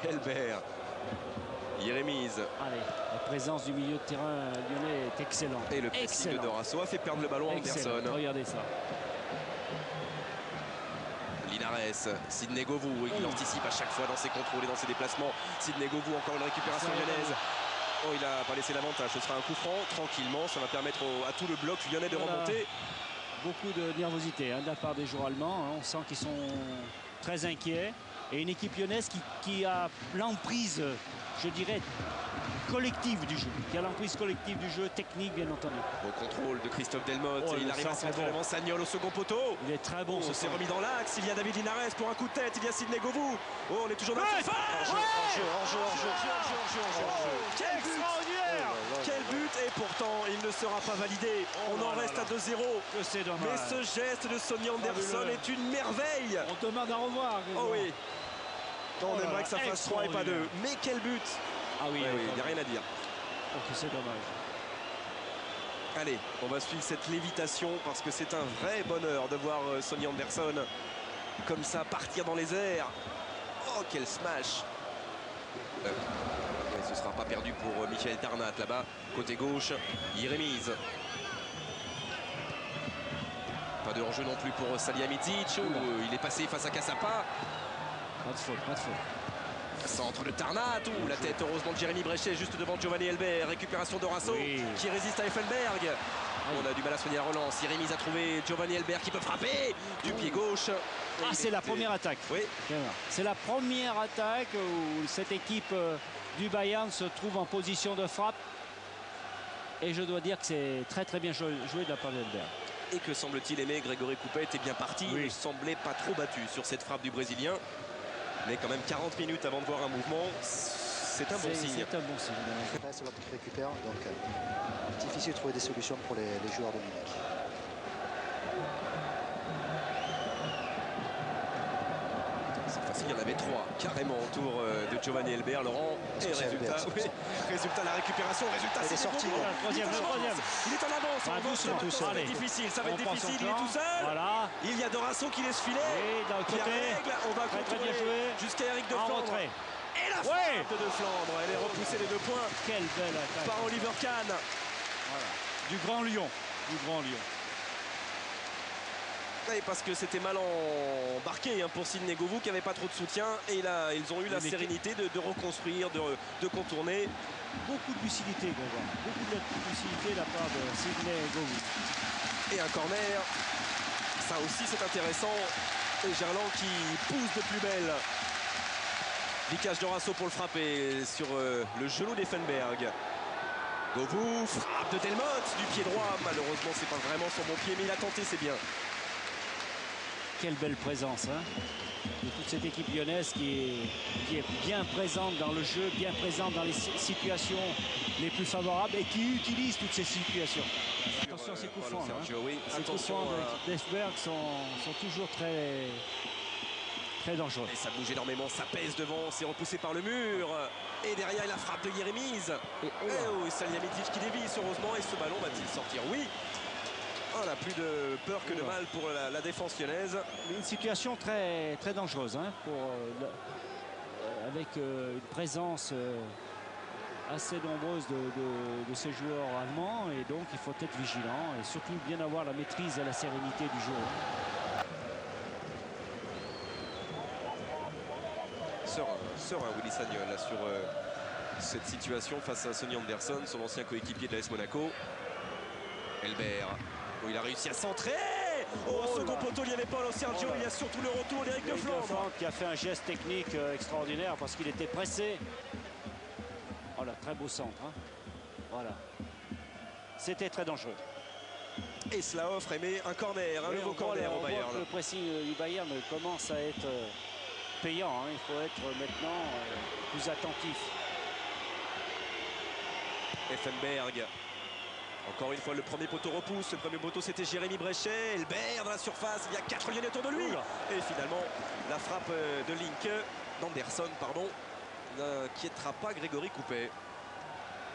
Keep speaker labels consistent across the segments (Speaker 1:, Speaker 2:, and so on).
Speaker 1: Elbert. Yérémise.
Speaker 2: Allez, la présence du milieu de terrain lyonnais est excellente.
Speaker 1: Et le pressing de Dorasso a fait perdre le ballon à Anderson.
Speaker 2: Regardez ça.
Speaker 1: Linares, Sidney Govou, il anticipe à chaque fois dans ses contrôles et dans ses déplacements. Sidney Govou, encore une récupération lyonnaise. Oh, il n'a pas laissé l'avantage. Ce sera un coup franc, tranquillement. Ça va permettre à tout le bloc lyonnais de remonter.
Speaker 2: Beaucoup de nervosité de la part des joueurs allemands. On sent qu'ils sont très inquiets. Et une équipe lyonnaise qui a l'emprise, je dirais, collective du jeu. Qui a l'emprise collective du jeu, technique bien entendu.
Speaker 1: Au contrôle de Christophe Delmotte.
Speaker 2: Oh,
Speaker 1: il arrive à centrer devant Sagnol au second poteau.
Speaker 2: Il est très bon.
Speaker 1: On s'est remis dans l'axe. Il y a David Linares pour un coup de tête. Il y a Sidney Govou. Oh, on est toujours dans le
Speaker 2: Hors-jeu. Extraordinaire.
Speaker 1: Quel but. Et pourtant, il ne sera pas validé. On en reste à 2-0.
Speaker 2: C'est dommage.
Speaker 1: Mais ce geste de Sonny Anderson est une merveille.
Speaker 2: On demande à revoir.
Speaker 1: Oh oui. On aimerait que ça fasse 3 et pas 2. Mais quel but.
Speaker 2: Ah oui,
Speaker 1: il n'y a rien à dire.
Speaker 2: Oh, c'est dommage.
Speaker 1: Allez, on va suivre cette lévitation parce que c'est un vrai bonheur de voir Sonny Anderson comme ça partir dans les airs. Oh, quel smash. Ce ne sera pas perdu pour Michael Tarnat là-bas, côté gauche. Yérémise. Pas de hors-jeu non plus pour Salihamidzic. Il est passé face à Cassapa.
Speaker 2: Pas de faute, pas de faute.
Speaker 1: Centre de Tarnat, la tête heureusement de Jérémy Bréchet juste devant Giovanni Elbert. Récupération d'Orasso qui résiste à Effenberg. On a du mal à soigner la relance. Yérémise a trouvé Giovanni Elbert qui peut frapper du pied gauche.
Speaker 2: C'est la première attaque.
Speaker 1: Oui.
Speaker 2: C'est la première attaque où cette équipe du Bayern se trouve en position de frappe. Et je dois dire que c'est très très bien joué de la part d'Elbert.
Speaker 1: Et que semble-t-il aimer Grégory Coupet était bien parti. Il ne semblait pas trop battu sur cette frappe du Brésilien. Mais quand même 40 minutes avant de voir un mouvement, c'est un bon signe.
Speaker 2: C'est un bon signe.
Speaker 3: C'est l'autre qui récupère, donc difficile de trouver des solutions pour les joueurs de Munich.
Speaker 1: C'est facile, il y en avait 3 carrément autour de Giovanni Elbert, Laurent. Et résultat, la récupération,
Speaker 3: c'est sorti.
Speaker 2: Le troisième.
Speaker 1: Il est en avance, ça va être difficile, il est tout seul.
Speaker 2: Voilà.
Speaker 1: Il y a Dorasso qui laisse filer.
Speaker 2: Et d'un côté,
Speaker 1: on va contrôler jusqu'à Eric de Flandre. Et la frappe de Flandre, elle est repoussée les 2 points.
Speaker 2: Quelle belle attaque
Speaker 1: par Oliver Kahn.
Speaker 2: Voilà. Du Grand Lyon.
Speaker 1: Oui, parce que c'était mal embarqué pour Sidney Govou qui n'avait pas trop de soutien. Et là, ils ont eu la sérénité de reconstruire, de contourner.
Speaker 2: Beaucoup de lucidité, Grégoire. Beaucoup de lucidité de la part de Sidney Govou.
Speaker 1: Et un corner. Ça aussi, c'est intéressant. Et Gerland qui pousse de plus belle. Vicage Dorasso pour le frapper sur le genou d'Effenberg. Govou, frappe de Delmotte du pied droit. Malheureusement, c'est pas vraiment son bon pied, mais il a tenté, c'est bien.
Speaker 2: Quelle belle présence de toute cette équipe lyonnaise qui est bien présente dans le jeu, bien présente dans les situations les plus favorables et qui utilise toutes ces situations. Attention à ces coups francs. Ces coups francs d'Effenberg sont toujours très dangereux.
Speaker 1: Et ça bouge énormément, ça pèse devant, c'est repoussé par le mur. Et derrière, la frappe de Yérémise. Et Salihamidzic qui dévisse, heureusement. Et ce ballon va-t-il sortir? Oui. On a plus de peur que de mal pour la défense lyonnaise.
Speaker 2: Une situation très, très dangereuse avec une présence assez nombreuse de ces joueurs allemands. Et donc, il faut être vigilant et surtout bien avoir la maîtrise et la sérénité du jeu.
Speaker 1: Serein Willy Sagnol là, sur cette situation face à Sonny Anderson, son ancien coéquipier de l'AS Monaco. Elbert, il a réussi à centrer. Au second poteau, il n'y avait pas Sergio. Il y a surtout le retour d'Eric de Flandre
Speaker 2: qui a fait un geste technique extraordinaire parce qu'il était pressé. Voilà, très beau centre. Voilà. C'était très dangereux.
Speaker 1: Et cela offre un corner, un nouveau corner au Bayern.
Speaker 2: Le pressing du Bayern commence à être payant. Il faut être maintenant plus attentif.
Speaker 1: Effenberg. Encore une fois, le premier poteau repousse. Le premier poteau, c'était Jérémy Bréchet. Elbert dans la surface. Il y a 4 Lyonnais autour de lui. Et finalement, la frappe de d'Anderson, n'inquiétera pas Grégory Coupet.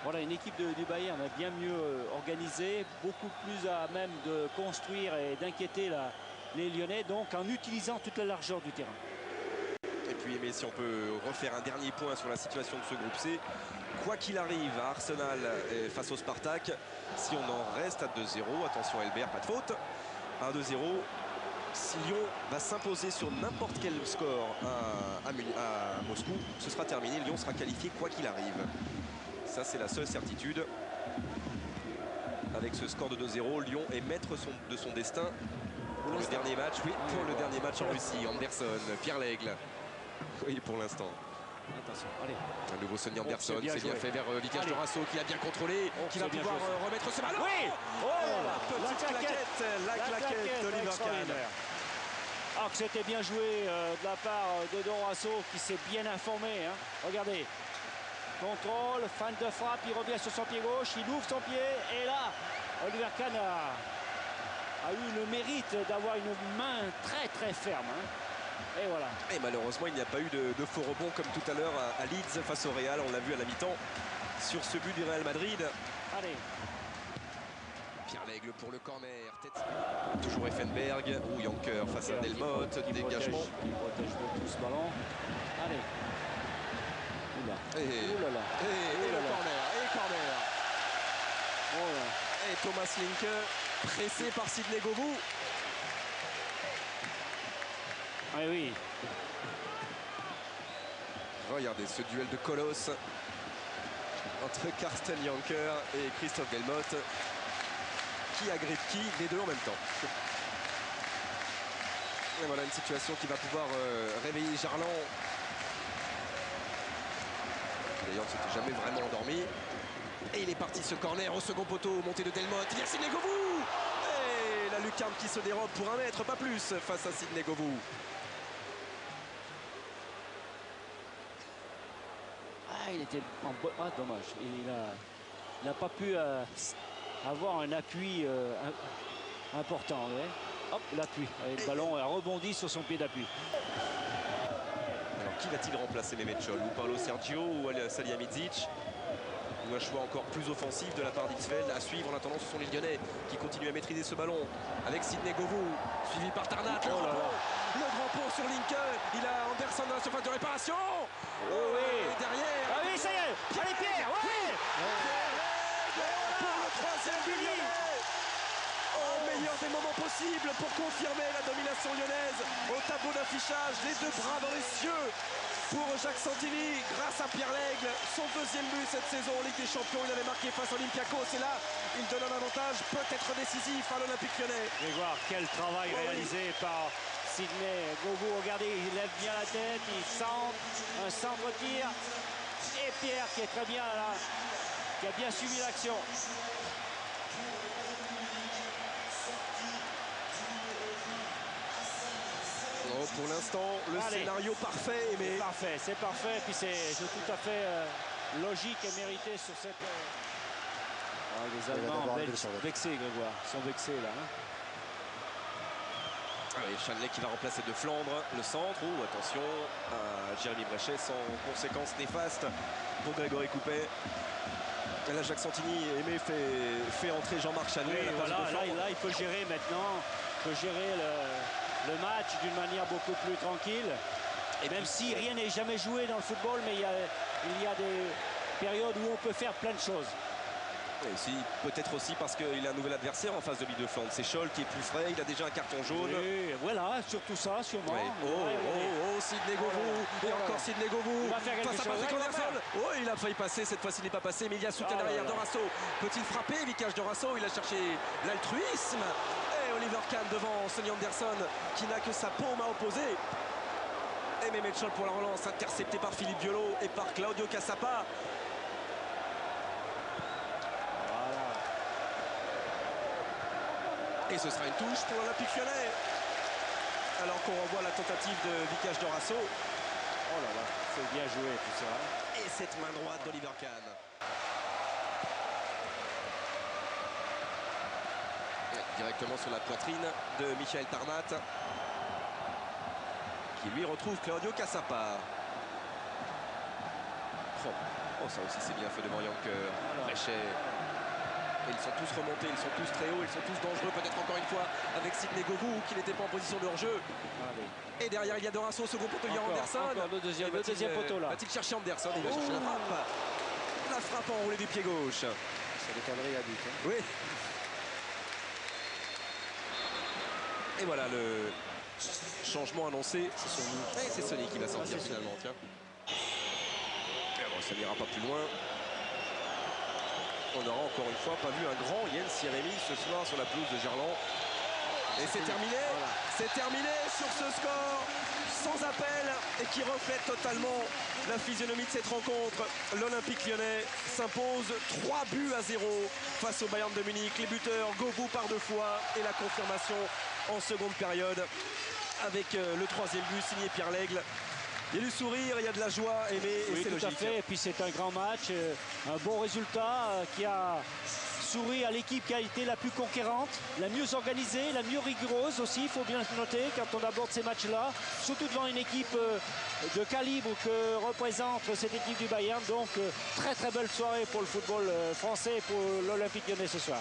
Speaker 2: Voilà, une équipe du Bayern bien mieux organisée, beaucoup plus à même de construire et d'inquiéter les Lyonnais, donc en utilisant toute la largeur du terrain.
Speaker 1: Et puis puis mais si on peut refaire un dernier point sur la situation de ce groupe C, quoi qu'il arrive à Arsenal face au Spartak, si on en reste à 2-0, attention Elbert, pas de faute, à 2-0, si Lyon va s'imposer sur n'importe quel score à Moscou, ce sera terminé, Lyon sera qualifié quoi qu'il arrive. Ça c'est la seule certitude. Avec ce score de 2-0, Lyon est maître de son destin pour le dernier match. Oui, pour le dernier match en Russie. Anderson, Pierre Lègle. Oui, pour l'instant.
Speaker 2: Attention, allez.
Speaker 1: Un nouveau Sonny Anderson,
Speaker 2: c'est bien
Speaker 1: c'est bien
Speaker 2: joué.
Speaker 1: fait vers Vicage Dorasso qui a bien contrôlé, qui va
Speaker 2: c'est bien
Speaker 1: pouvoir
Speaker 2: joué, ça.
Speaker 1: remettre ce ballon.
Speaker 2: Oui. Oh
Speaker 1: la petite claquette d'Oliver Kahn.
Speaker 2: Alors que c'était bien joué de la part de Dorasso qui s'est bien informé. Hein. Regardez. Contrôle, fin de frappe, il revient sur son pied gauche, il ouvre son pied et là, Oliver Kahn a eu le mérite d'avoir une main très très ferme. Hein. Et voilà.
Speaker 1: Et malheureusement, il n'y a pas eu de faux rebond comme tout à l'heure à Leeds face au Real. On l'a vu à la mi-temps sur ce but du Real Madrid.
Speaker 2: Allez.
Speaker 1: Pierre Lègle pour le corner. Tête. Toujours Effenberg ou Yanker face à Delmotte. Dégagement.
Speaker 2: Il protège beaucoup ce ballon. Allez.
Speaker 1: Et le corner. Et corner.
Speaker 2: Oh là.
Speaker 1: Et Thomas Linke pressé par Sidney Govou.
Speaker 2: Ah oui.
Speaker 1: Regardez ce duel de colosse entre Karsten Yanker et Christophe Delmotte. Qui agrippe qui? Les deux en même temps. Et voilà une situation qui va pouvoir réveiller Jarlan. D'ailleurs, c'était jamais vraiment endormi. Et il est parti ce corner au second poteau, montée de Delmotte. Il y a Sidney Govou. Et la lucarne qui se dérobe pour 1 mètre, pas plus, face à Sidney Govou.
Speaker 2: Ah, il était en ah, dommage. Il n'a pas pu avoir un appui important. Ouais. Hop, l'appui. Le ballon a rebondi sur son pied d'appui.
Speaker 1: Alors, qui va-t-il remplacer Mehmet Scholl? Ou Paulo Sergio ou Salihamidzic? Ou un choix encore plus offensif de la part d'Hitzfeld à suivre. En attendant, ce sont les Lyonnais qui continuent à maîtriser ce ballon avec Sidney Govou, suivi par Tarnat. Le grand pont sur Linke. Il a Anderson dans la surface de réparation.
Speaker 2: Oui.
Speaker 1: Et derrière.
Speaker 2: Ah oui, ça y est. Allez, Pierre. Ouais.
Speaker 1: Pour le 3e but lyonnais. Au meilleur des moments possibles pour confirmer la domination lyonnaise au tableau d'affichage. Les deux bras dans les cieux pour Jacques Santini grâce à Pierre Lègle. Son 2e but cette saison en Ligue des Champions. Il avait marqué face à Olympiakos et là il donne un avantage peut-être décisif à l'Olympique lyonnais.
Speaker 2: Vous allez voir quel travail réalisé par Sidney Govou. Regardez, il lève bien la tête, il centre, un centre-tir. Et Pierre qui est très bien là, qui a bien suivi l'action.
Speaker 1: Oh, pour l'instant, le scénario parfait. Mais...
Speaker 2: C'est parfait. Puis c'est tout à fait logique et mérité sur cette... les Allemands vexés, Grégoire. Ils sont vexés là. Hein.
Speaker 1: Ah oui, Chanley qui va remplacer De Flandre, le centre. Oh, attention à Jérémy Bréchet sans conséquences néfastes pour Grégory Coupet. Là, Jacques Santini fait entrer Jean-Marc Chanley.
Speaker 2: Oui, voilà, là, il faut gérer maintenant. Il faut gérer le match d'une manière beaucoup plus tranquille. Et même si rien n'est jamais joué dans le football, mais il y a des périodes où on peut faire plein de choses.
Speaker 1: Peut-être aussi parce qu'il a un nouvel adversaire en face de lui de Flandre. C'est Scholl qui est plus frais, il a déjà un carton jaune.
Speaker 2: Oui, voilà, surtout ça, sûrement.
Speaker 1: Ouais. Sidney Govou, et encore Sidney Govou. Face à Patrick Anderson. Oh, il a failli passer, cette fois-ci il n'est pas passé, mais il y a soutien derrière. Dorasso peut-il frapper? Vicage Dorasso, il a cherché l'altruisme. Et Oliver Kahn devant Sonny Anderson qui n'a que sa paume à opposer. Et Mehmet Scholl pour la relance, intercepté par Philippe Biolo et par Claudio Cassapa. Et ce sera une touche pour l'Olympique lyonnais. Alors qu'on revoit la tentative de Vicage Dorasso.
Speaker 2: Oh là là, c'est bien joué tout ça.
Speaker 1: Et cette main droite d'Oliver Kahn. Directement sur la poitrine de Michael Tarnat. Qui lui retrouve Claudio Cassapa. Oh, ça aussi c'est bien fait devant Yanker. Bréchet. Et ils sont tous remontés, ils sont tous très hauts, ils sont tous dangereux. Peut-être encore une fois avec Sidney Govou qui n'était pas en position de hors-jeu. Et derrière, il y a Dorasso au second poteau. Il y a Anderson.
Speaker 2: Encore le deuxième poteau là.
Speaker 1: Va-t-il chercher Anderson? Il va chercher la frappe. La frappe enroulée du pied gauche.
Speaker 3: C'est des cavaleries à but. Hein.
Speaker 1: Oui. Et voilà le changement annoncé.
Speaker 3: C'est Sony.
Speaker 1: Et c'est Sony qui va sortir finalement. Tiens. Mais bon, ça n'ira pas plus loin. On n'aura encore une fois pas vu un grand Jens Jeremy ce soir sur la pelouse de Gerland. Et c'est terminé.
Speaker 3: Voilà.
Speaker 1: C'est terminé sur ce score sans appel et qui reflète totalement la physionomie de cette rencontre. L'Olympique lyonnais s'impose 3-0 face au Bayern de Munich. Les buteurs Govou par 2 fois et la confirmation en seconde période avec le 3e but signé Pierre Lègle. Il y a du sourire, il y a de la joie, Aimé, et
Speaker 2: oui,
Speaker 1: c'est
Speaker 2: tout
Speaker 1: logique.
Speaker 2: à fait. Et puis c'est un grand match, un bon résultat qui a souri à l'équipe qui a été la plus conquérante, la mieux organisée, la mieux rigoureuse aussi, il faut bien le noter quand on aborde ces matchs-là, surtout devant une équipe de calibre que représente cette équipe du Bayern. Donc très très belle soirée pour le football français et pour l'Olympique lyonnais ce soir.